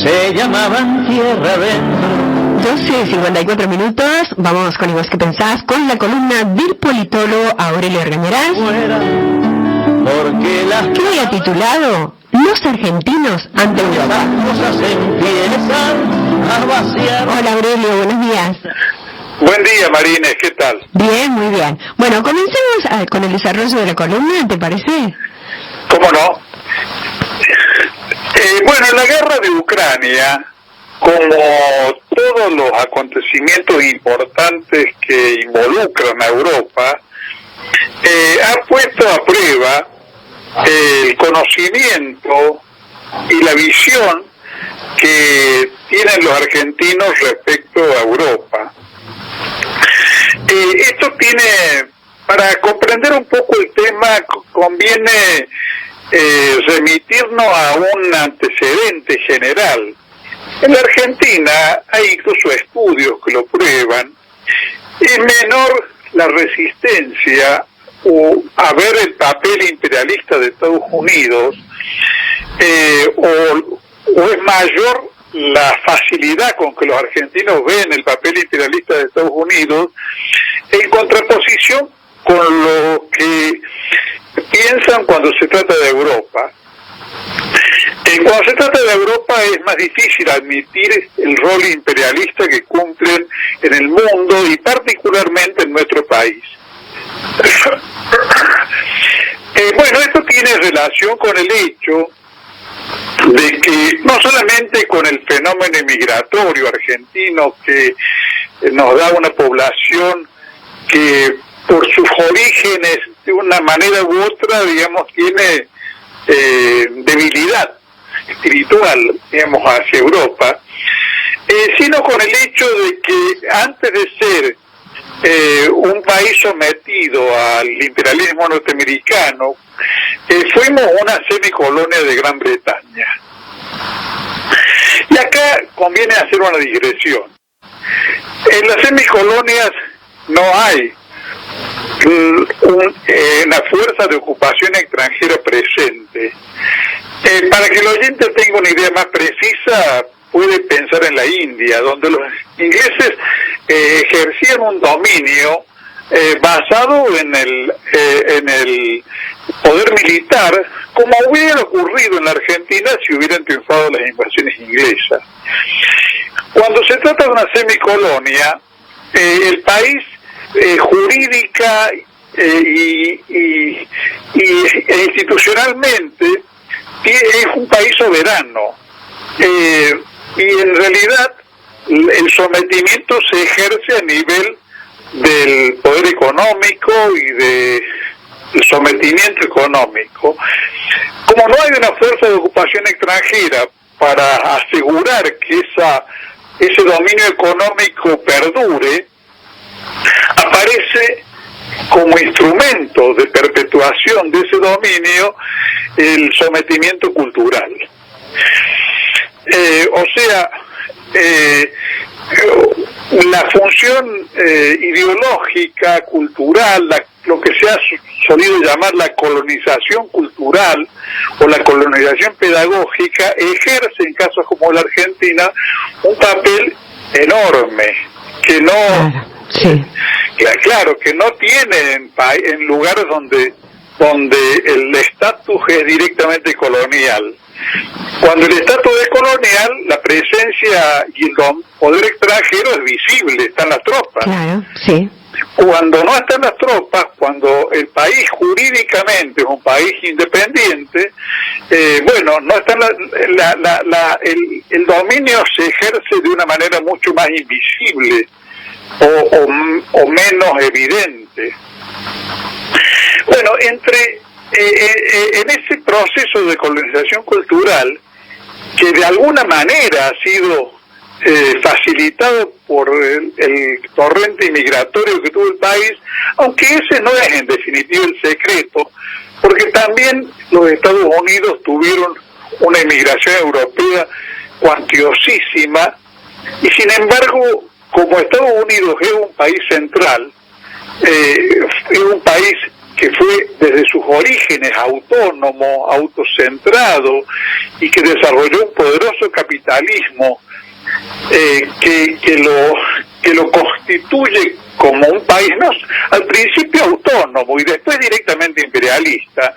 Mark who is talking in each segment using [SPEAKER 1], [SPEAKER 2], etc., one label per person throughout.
[SPEAKER 1] se llamaban tierra adentro.
[SPEAKER 2] 12:54, vamos con ¿Y vos qué pensás? Con la columna del politólogo Aurelio Argañarás,
[SPEAKER 1] Porque las
[SPEAKER 2] que hoy ha titulado Los argentinos ante Europa.
[SPEAKER 1] cosas empiezan a vaciar.
[SPEAKER 2] Hola Aurelio, buenos días.
[SPEAKER 3] Buen día, Marines, ¿qué tal?
[SPEAKER 2] Bien, muy bien. Bueno, comencemos con el desarrollo de la columna, ¿te parece?
[SPEAKER 3] ¿Cómo no? Bueno, la guerra de Ucrania, como todos los acontecimientos importantes que involucran a Europa, ha puesto a prueba el conocimiento y la visión que tienen los argentinos respecto a Europa. Esto para comprender un poco el tema, conviene remitirnos a un antecedente general. En la Argentina hay incluso estudios que lo prueban. Es menor la resistencia a ver el papel imperialista de Estados Unidos, o es mayor la facilidad con que los argentinos ven el papel imperialista de Estados Unidos en contraposición con lo que piensan cuando se trata de Europa. Cuando se trata de Europa es más difícil admitir el rol imperialista que cumplen en el mundo y particularmente en nuestro país. Bueno, esto tiene relación con el hecho de que no solamente con el fenómeno migratorio argentino, que nos da una población que por sus orígenes de una manera u otra, digamos, tiene debilidad espiritual, digamos, hacia Europa, sino con el hecho de que antes de ser un país sometido al imperialismo norteamericano, fuimos una semicolonia de Gran Bretaña. Y acá conviene hacer una digresión. En las semicolonias no hay una fuerza de ocupación extranjera presente. Para que el oyente tenga una idea más precisa, puede pensar en la India, donde los ingleses ejercían un dominio basado en el poder militar, como hubiera ocurrido en la Argentina si hubieran triunfado las invasiones inglesas. Cuando se trata de una semicolonia, el país jurídica e institucionalmente es un país soberano, y en realidad el sometimiento se ejerce a nivel del poder económico y del sometimiento económico. Como no hay una fuerza de ocupación extranjera para asegurar que ese dominio económico perdure, aparece como instrumento de perpetuación de ese dominio el sometimiento cultural. O sea, la función ideológica, cultural, lo que se ha solido llamar la colonización cultural o la colonización pedagógica, ejerce en casos como la Argentina un papel enorme que no, claro, que no tiene en lugares donde el estatus es directamente colonial. Cuando el estatus es colonial, la presencia y el poder extranjero es visible, están las tropas.
[SPEAKER 2] Claro, sí.
[SPEAKER 3] Cuando no están las tropas, cuando el país jurídicamente es un país independiente, bueno, no está el dominio se ejerce de una manera mucho más invisible o menos evidente. Bueno, en ese proceso de colonización cultural, que de alguna manera ha sido facilitado por el torrente inmigratorio que tuvo el país, aunque ese no es en definitiva el secreto, porque también los Estados Unidos tuvieron una inmigración europea cuantiosísima, y sin embargo, como Estados Unidos es un país central, es un país que fue desde sus orígenes autónomo, autocentrado, y que desarrolló un poderoso capitalismo que lo constituye como un país, no, al principio autónomo y después directamente imperialista.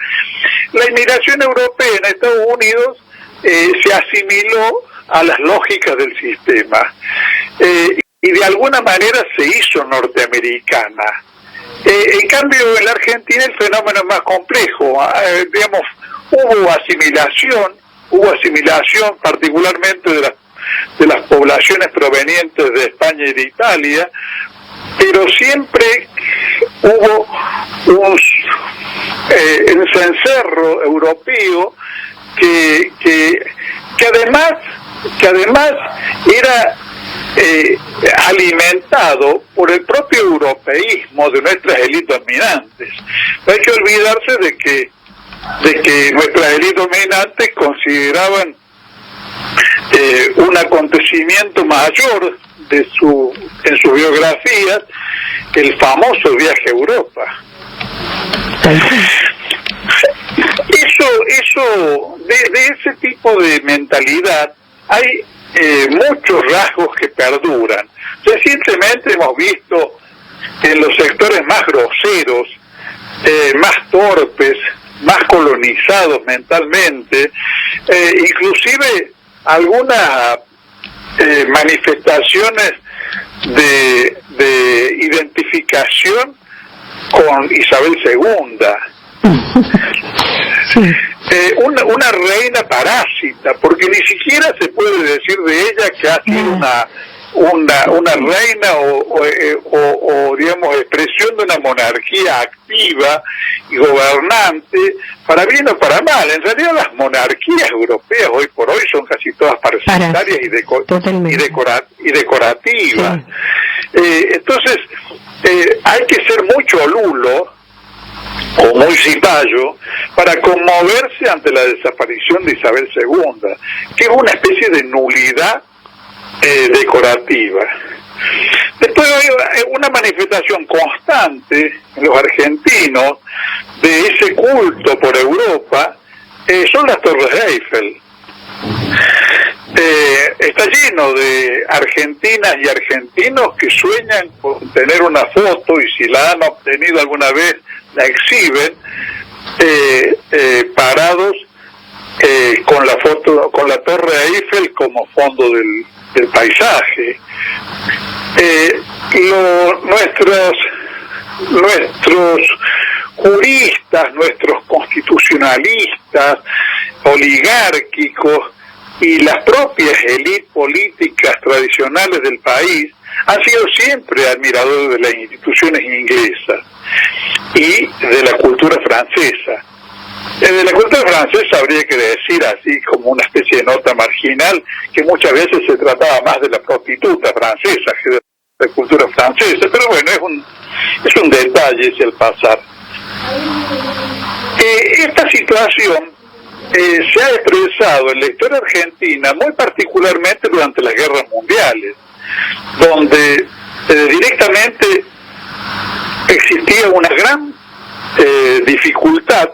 [SPEAKER 3] La inmigración europea en Estados Unidos se asimiló a las lógicas del sistema y de alguna manera se hizo norteamericana. En cambio, en la Argentina el fenómeno es más complejo. Digamos, hubo asimilación particularmente de las poblaciones provenientes de España y de Italia, pero siempre hubo un cencerro europeo que además era alimentado por el propio europeísmo de nuestras élites dominantes. No hay que olvidarse de que nuestras élites dominantes consideraban un acontecimiento mayor en sus biografías el famoso viaje a Europa. Eso de ese tipo de mentalidad hay muchos rasgos que perduran. Recientemente hemos visto en los sectores más groseros, más torpes, más colonizados mentalmente, inclusive algunas manifestaciones de identificación con Isabel II.
[SPEAKER 2] Sí.
[SPEAKER 3] Una reina parásita, porque ni siquiera se puede decir de ella que ha sido una reina o digamos expresión de una monarquía activa y gobernante, para bien o para mal. En realidad las monarquías europeas hoy por hoy son casi todas parasitarias y decorativas. Sí. Entonces hay que ser muy cholulo o muy cipayo para conmoverse ante la desaparición de Isabel II, que es una especie de nulidad decorativa. Después hay una manifestación constante en los argentinos de ese culto por Europa, son las Torres Eiffel. Está lleno de argentinas y argentinos que sueñan con tener una foto, y si la han obtenido alguna vez la exhiben, parados con la foto, con la Torre Eiffel como fondo del paisaje. Nuestros juristas, nuestros constitucionalistas, oligárquicos y las propias élites políticas tradicionales del país han sido siempre admiradores de las instituciones inglesas y de la cultura francesa. De la cultura francesa habría que decir, así como una especie de nota marginal, que muchas veces se trataba más de la prostituta francesa que de la cultura francesa, pero bueno, es un detalle ese al pasar. Esta situación se ha expresado en la historia argentina muy particularmente durante las guerras mundiales, donde directamente existía una gran dificultad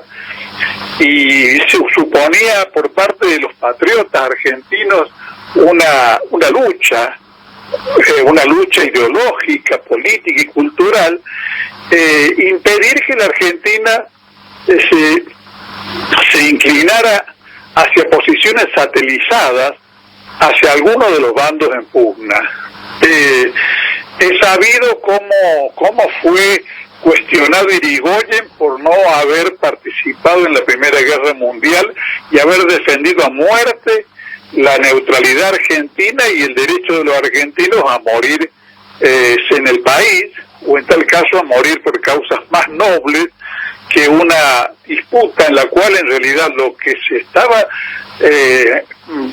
[SPEAKER 3] y se suponía por parte de los patriotas argentinos una lucha ideológica, política y cultural, impedir que la Argentina se inclinara hacia posiciones satelizadas hacia alguno de los bandos en pugna. He sabido cómo fue cuestionado Irigoyen por no haber participado en la Primera Guerra Mundial y haber defendido a muerte la neutralidad argentina y el derecho de los argentinos a morir en el país, o en tal caso a morir por causas más nobles que una disputa en la cual en realidad lo que se estaba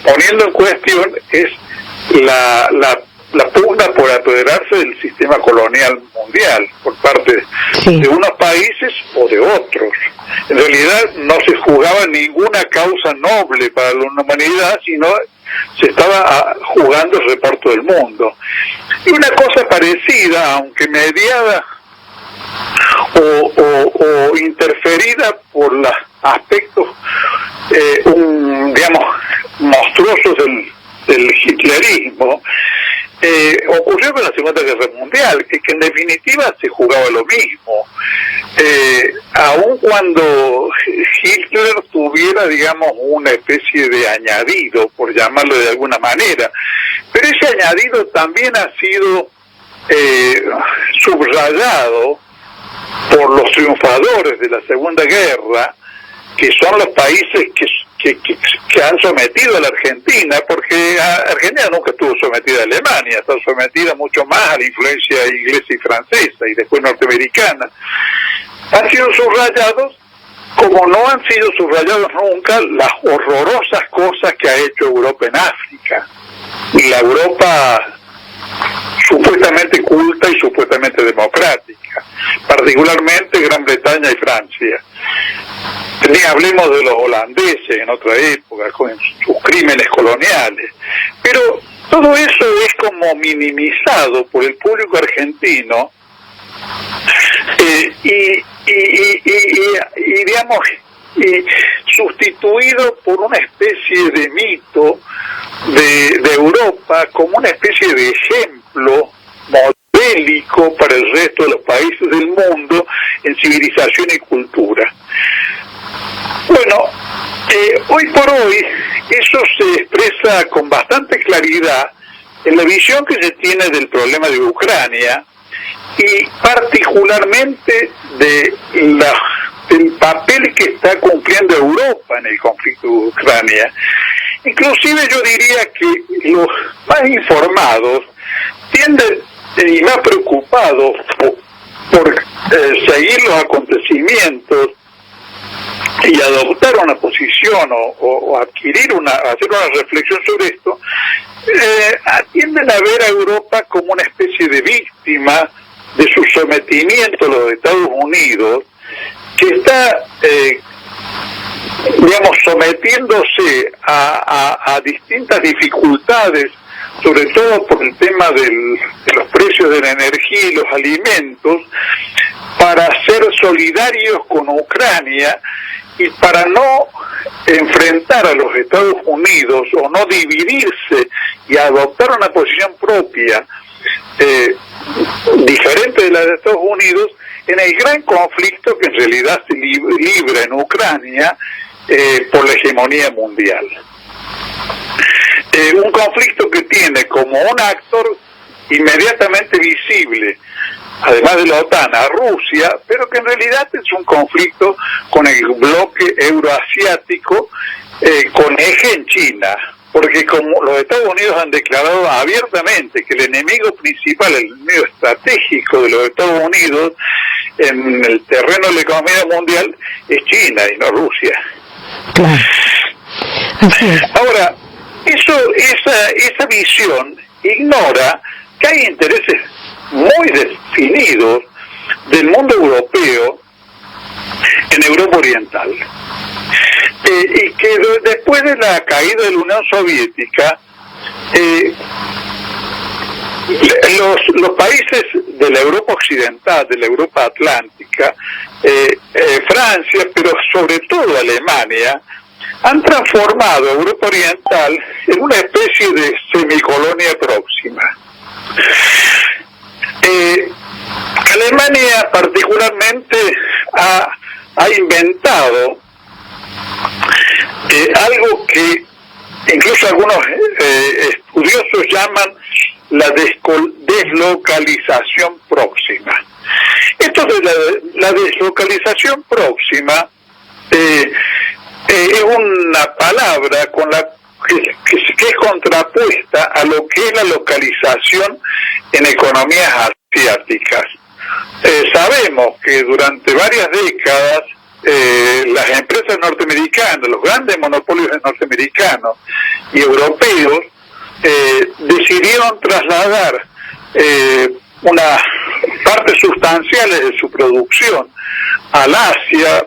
[SPEAKER 3] poniendo en cuestión es la pugna por apoderarse del sistema colonial mundial por parte de unos países o de otros. En realidad no se jugaba ninguna causa noble para la humanidad, sino se estaba jugando el reparto del mundo. Y una cosa parecida, aunque mediada o interferida por los aspectos, digamos, monstruosos del hitlerismo, ocurrió con la Segunda Guerra Mundial, que en definitiva se jugaba lo mismo. Aun cuando Hitler tuviera, digamos, una especie de añadido, por llamarlo de alguna manera, pero ese añadido también ha sido subrayado por los triunfadores de la Segunda Guerra, que son los países que han sometido a la Argentina, porque Argentina nunca estuvo sometida a Alemania, está sometida mucho más a la influencia inglesa y francesa y después norteamericana. Han sido subrayados como no han sido subrayados nunca las horrorosas cosas que ha hecho Europa en África, y la Europa supuestamente culta y supuestamente democrática, particularmente Gran Bretaña y Francia. Ni hablemos de los holandeses en otra época, con sus crímenes coloniales. Pero todo eso es como minimizado por el público argentino digamos, sustituido por una especie de mito de Europa como una especie de ejemplo modélico para el resto de los países del mundo en civilización y cultura. Bueno, hoy por hoy eso se expresa con bastante claridad en la visión que se tiene del problema de Ucrania y particularmente del papel que está cumpliendo Europa en el conflicto de Ucrania. Inclusive yo diría que los más informados tienden y más preocupados por seguir los acontecimientos y adoptar una posición o hacer una reflexión sobre esto, tienden a ver a Europa como una especie de víctima de su sometimiento a los Estados Unidos, que está, digamos, sometiéndose a distintas dificultades, sobre todo por el tema de los precios de la energía y los alimentos, para ser solidarios con Ucrania y para no enfrentar a los Estados Unidos o no dividirse y adoptar una posición propia diferente de la de Estados Unidos en el gran conflicto que en realidad se libra en Ucrania por la hegemonía mundial. Un conflicto que tiene como un actor inmediatamente visible, además de la OTAN, a Rusia, pero que en realidad es un conflicto con el bloque euroasiático, con eje en China, porque como los Estados Unidos han declarado abiertamente que el enemigo principal, el enemigo estratégico de los Estados Unidos en el terreno de la economía mundial es China y no Rusia.
[SPEAKER 2] Claro. Así es.
[SPEAKER 3] Ahora, esa visión ignora que hay intereses muy definidos del mundo europeo en Europa Oriental, y que después de la caída de la Unión Soviética, los países de la Europa Occidental, de la Europa Atlántica, Francia, pero sobre todo Alemania, han transformado a Europa Oriental en una especie de semicolonia próxima. Alemania particularmente ha inventado algo que incluso algunos estudiosos llaman la deslocalización próxima. Esto de la deslocalización próxima es una palabra con la que es contrapuesta a lo que es la localización en economías asiáticas. Sabemos que durante varias décadas las empresas norteamericanas, los grandes monopolios norteamericanos y europeos decidieron trasladar una parte sustancial de su producción al Asia,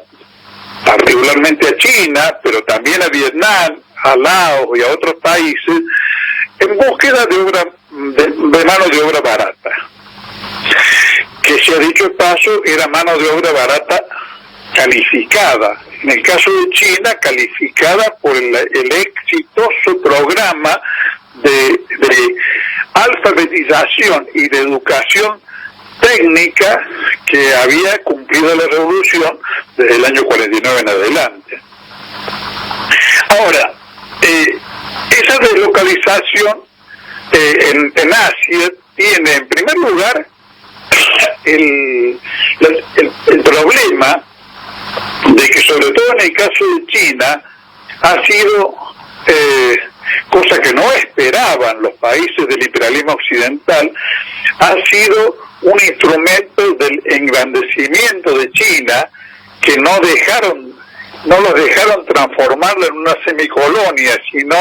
[SPEAKER 3] particularmente a China, pero también a Vietnam, a Laos y a otros países, en búsqueda de mano de obra barata, que sea dicho de paso, era mano de obra barata calificada. En el caso de China, calificada por el exitoso programa de alfabetización y de educación técnica que había cumplido la revolución desde el año 49 en adelante. Ahora, esa deslocalización en Asia tiene en primer lugar el problema de que, sobre todo en el caso de China, ha sido cosa que no esperaban los países del imperialismo occidental, ha sido un instrumento del engrandecimiento de China que no los dejaron transformarla en una semicolonia, sino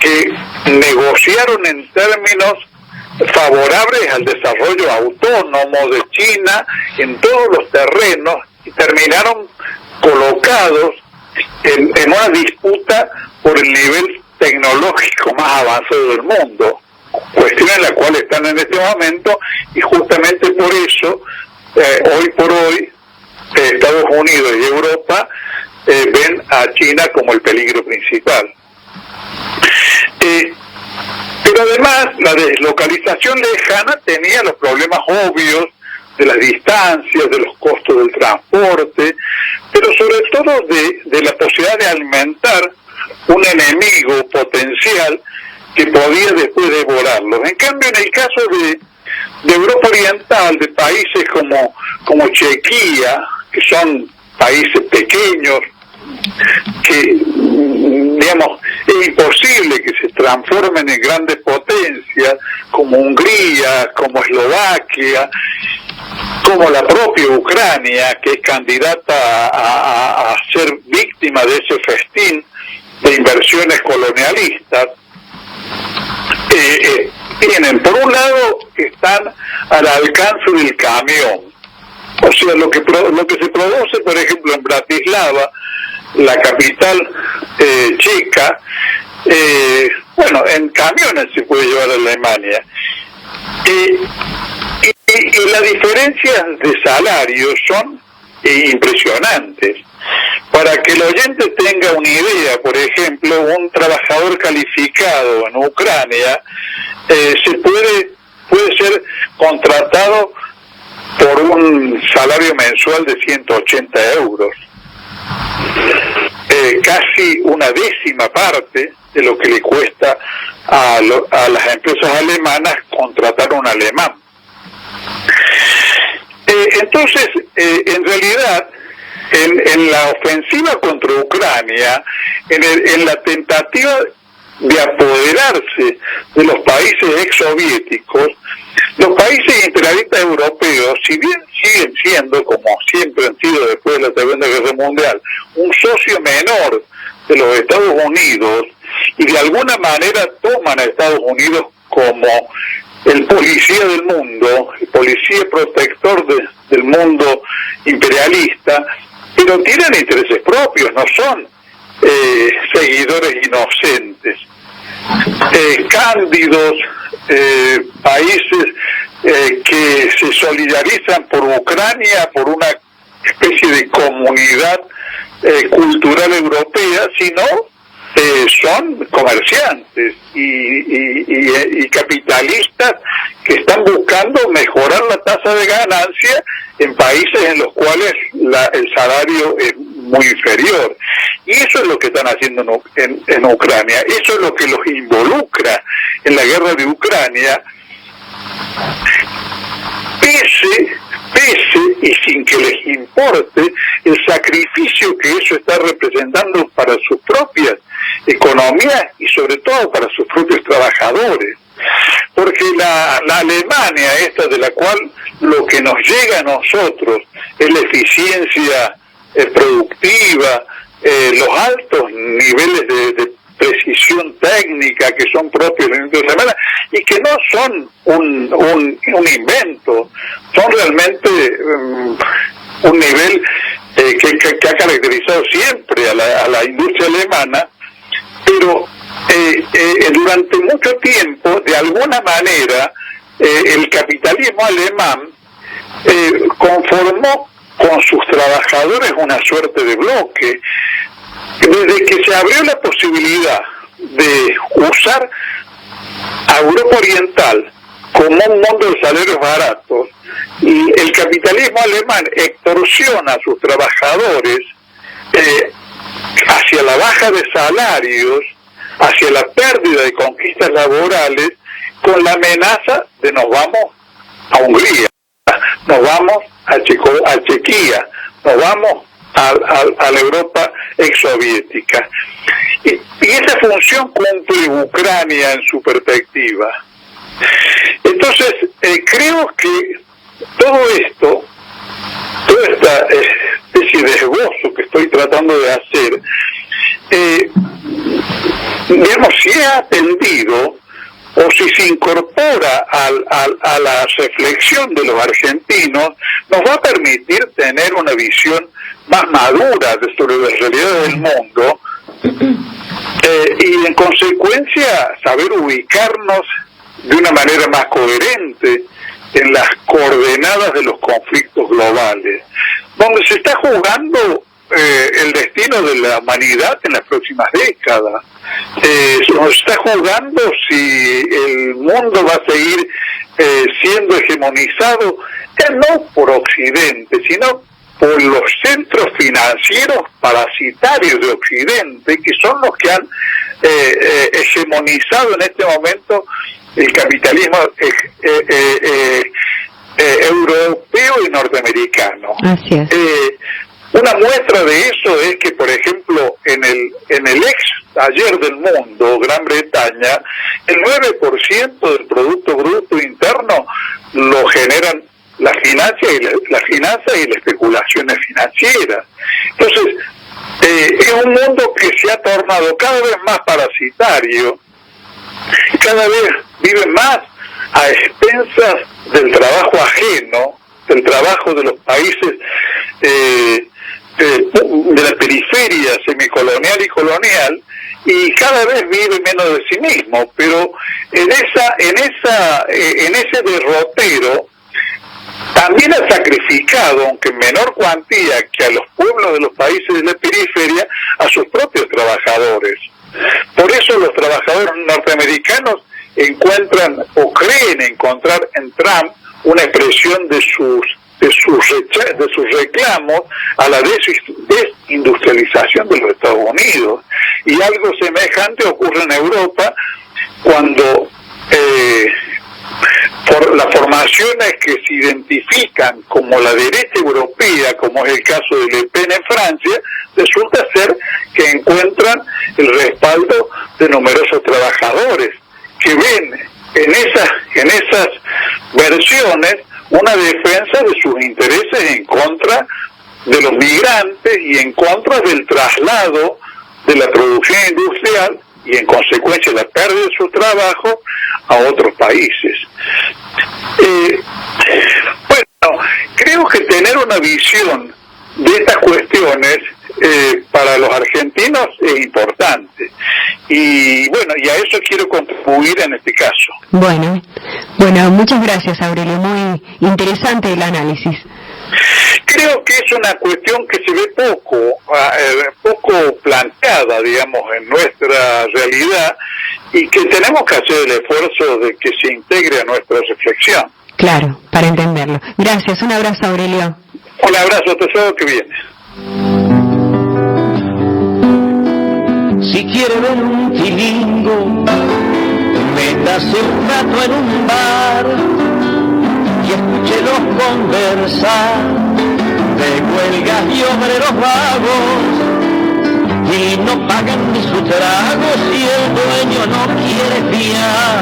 [SPEAKER 3] que negociaron en términos favorables al desarrollo autónomo de China en todos los terrenos y terminaron colocados en una disputa por el nivel tecnológico más avanzado del mundo, cuestión en la cual están en este momento, y justamente por eso hoy por hoy Estados Unidos y Europa ven a China como el peligro principal. Pero además la deslocalización lejana tenía los problemas obvios de las distancias, de los costos del transporte, pero sobre todo de la posibilidad de alimentar un enemigo potencial que podía después devorarlos. En cambio, en el caso de Europa Oriental, de países como Chequia, que son países pequeños, que, digamos, es imposible que se transformen en grandes potencias, como Hungría, como Eslovaquia, como la propia Ucrania, que es candidata a ser víctima de ese festín de inversiones colonialistas. Tienen, por un lado, están al alcance del camión. O sea, lo que se produce, por ejemplo, en Bratislava, la capital checa, bueno, en camiones se puede llevar a Alemania. Y las diferencias de salarios son impresionantes. Para que el oyente tenga una idea, por ejemplo, un trabajador calificado en Ucrania puede ser contratado por un salario mensual de 180 euros. Casi una décima parte de lo que le cuesta a las empresas alemanas contratar a un alemán. Entonces, en realidad, en la ofensiva contra Ucrania, en la tentativa de apoderarse de los países exsoviéticos, los países imperialistas europeos, si bien siguen siendo, como siempre han sido después de la Segunda Guerra Mundial, un socio menor de los Estados Unidos, y de alguna manera toman a Estados Unidos como el policía del mundo, el policía protector del mundo imperialista, pero tienen intereses propios, no son seguidores inocentes. Cándidos, países que se solidarizan por Ucrania, por una especie de comunidad cultural europea, sino son comerciantes y capitalistas que están buscando mejorar la tasa de ganancia en países en los cuales el salario es muy inferior. Y eso es lo que están haciendo en Ucrania, eso es lo que los involucra en la guerra de Ucrania, pese y sin que les importe el sacrificio que eso está representando para sus propias economías y sobre todo para sus propios trabajadores. Porque la Alemania esta, de la cual lo que nos llega a nosotros es la eficiencia productiva, los altos niveles de precisión técnica que son propios de la industria alemana y que no son un invento, son realmente un nivel que ha caracterizado siempre a la industria alemana, pero durante mucho tiempo, de alguna manera, el capitalismo alemán conformó con sus trabajadores una suerte de bloque. Desde que se abrió la posibilidad de usar a Europa Oriental como un mundo de salarios baratos, y el capitalismo alemán extorsiona a sus trabajadores hacia la baja de salarios, hacia la pérdida de conquistas laborales, con la amenaza de nos vamos a Hungría, nos vamos a Chequia, nos vamos a la Europa exsoviética. Y esa función cumple Ucrania en su perspectiva. Entonces, creo que todo esto, toda esta especie de esbozo que estoy tratando de hacer, digamos, si es atendido o si se incorpora a la reflexión de los argentinos, nos va a permitir tener una visión más madura sobre las realidades del mundo y en consecuencia saber ubicarnos de una manera más coherente en las coordenadas de los conflictos globales, donde se está jugando el destino de la humanidad en las próximas décadas. Nos está jugando si el mundo va a seguir siendo hegemonizado, no por Occidente, sino por los centros financieros parasitarios de Occidente, que son los que han hegemonizado en este momento el capitalismo europeo y norteamericano.
[SPEAKER 2] Así es.
[SPEAKER 3] Una muestra de eso es que, por ejemplo, en el ex taller del mundo, Gran Bretaña, el 9% del Producto Bruto Interno lo generan las finanzas y la especulaciones financieras. Entonces, es un mundo que se ha tornado cada vez más parasitario, cada vez vive más a expensas del trabajo ajeno, del trabajo de los países de la periferia semicolonial y colonial, y cada vez vive menos de sí mismo. Pero en ese derrotero también ha sacrificado, aunque en menor cuantía que a los pueblos de los países de la periferia, a sus propios trabajadores. Por eso los trabajadores norteamericanos encuentran o creen encontrar en Trump una expresión de sus reclamos a la desindustrialización de los Estados Unidos. Y algo semejante ocurre en Europa cuando por las formaciones que se identifican como la derecha europea, como es el caso de Le Pen en Francia, resulta ser que encuentran el respaldo de numerosos trabajadores que ven en esas versiones una defensa de sus intereses en contra de los migrantes y en contra del traslado de la producción industrial y en consecuencia la pérdida de su trabajo a otros países. Bueno, creo que tener una visión de estas cuestiones para los argentinos es importante, y bueno, y a eso quiero contribuir en este caso.
[SPEAKER 2] Bueno, muchas gracias, Aurelio, muy interesante el análisis.
[SPEAKER 3] Creo que es una cuestión que se ve poco planteada, digamos, en nuestra realidad, y que tenemos que hacer el esfuerzo de que se integre a nuestra reflexión.
[SPEAKER 2] Claro, para entenderlo. Gracias, un abrazo, Aurelio.
[SPEAKER 3] Un abrazo, hasta el sábado que viene.
[SPEAKER 1] Si quiere ver un tilingo, métase un rato en un bar y escúchelos conversar de huelgas y obreros vagos, y no pagan ni sus tragos si el dueño no quiere fiar.